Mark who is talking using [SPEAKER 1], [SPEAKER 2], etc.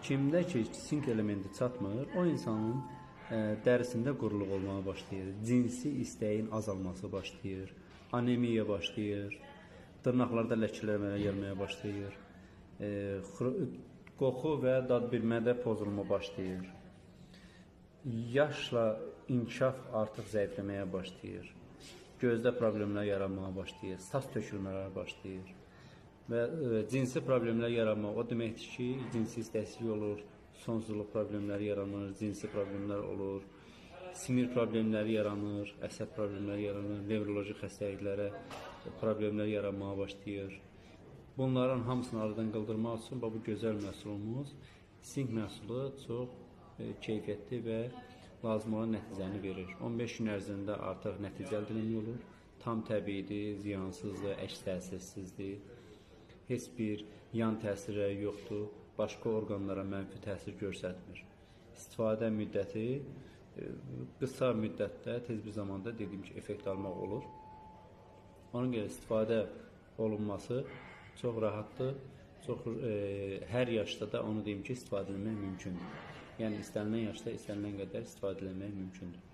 [SPEAKER 1] Kimdə ki, sink elementi çatmır, o insanın dərisində quruluq olmağa başlayır, cinsi istəyin azalması başlayır, anemiya başlayır, dırnaqlarda ləkələmələr gəlməyə başlayır, qoxu və dad bilmədə pozulma başlayır, yaşla inkişaf artıq zəifləməyə başlayır, gözdə problemlər yaranmağa başlayır, saç tökülmələr başlayır və cinsi problemlər yaranmaq o deməkdir ki, cinsi istəksizlik olur, sonsuzluq problemləri yaranır, cinsi problemlər olur, sinir problemləri yaranır, əsəb problemləri yaranır, nevroloji xəstəliklərə problemlər yaranmağa başlayır. Bunların hamısını aradan qaldırmaq üçün bu gözəl məhsulumuz, sink məhsulu çox keyfiyyətli və lazım olan nəticəni verir. 15 gün ərzində artıq nəticə əldə etmək olur, tam təbiidir, ziyansızdır, əks təsirsizdir, heç bir yan təsirləri yoxdur, başqa orqanlara mənfi təsir göstərmir. İstifadə müddəti qısa müddətdə, tez bir zamanda dediyim ki, effekt almaq olur. Ona görə istifadə olunması çox rahatdır. Hər yaşda da onu deyim ki, istifadə etmək mümkündür. Yəni istənilən yaşda istənilən qədər istifadə etmək mümkündür.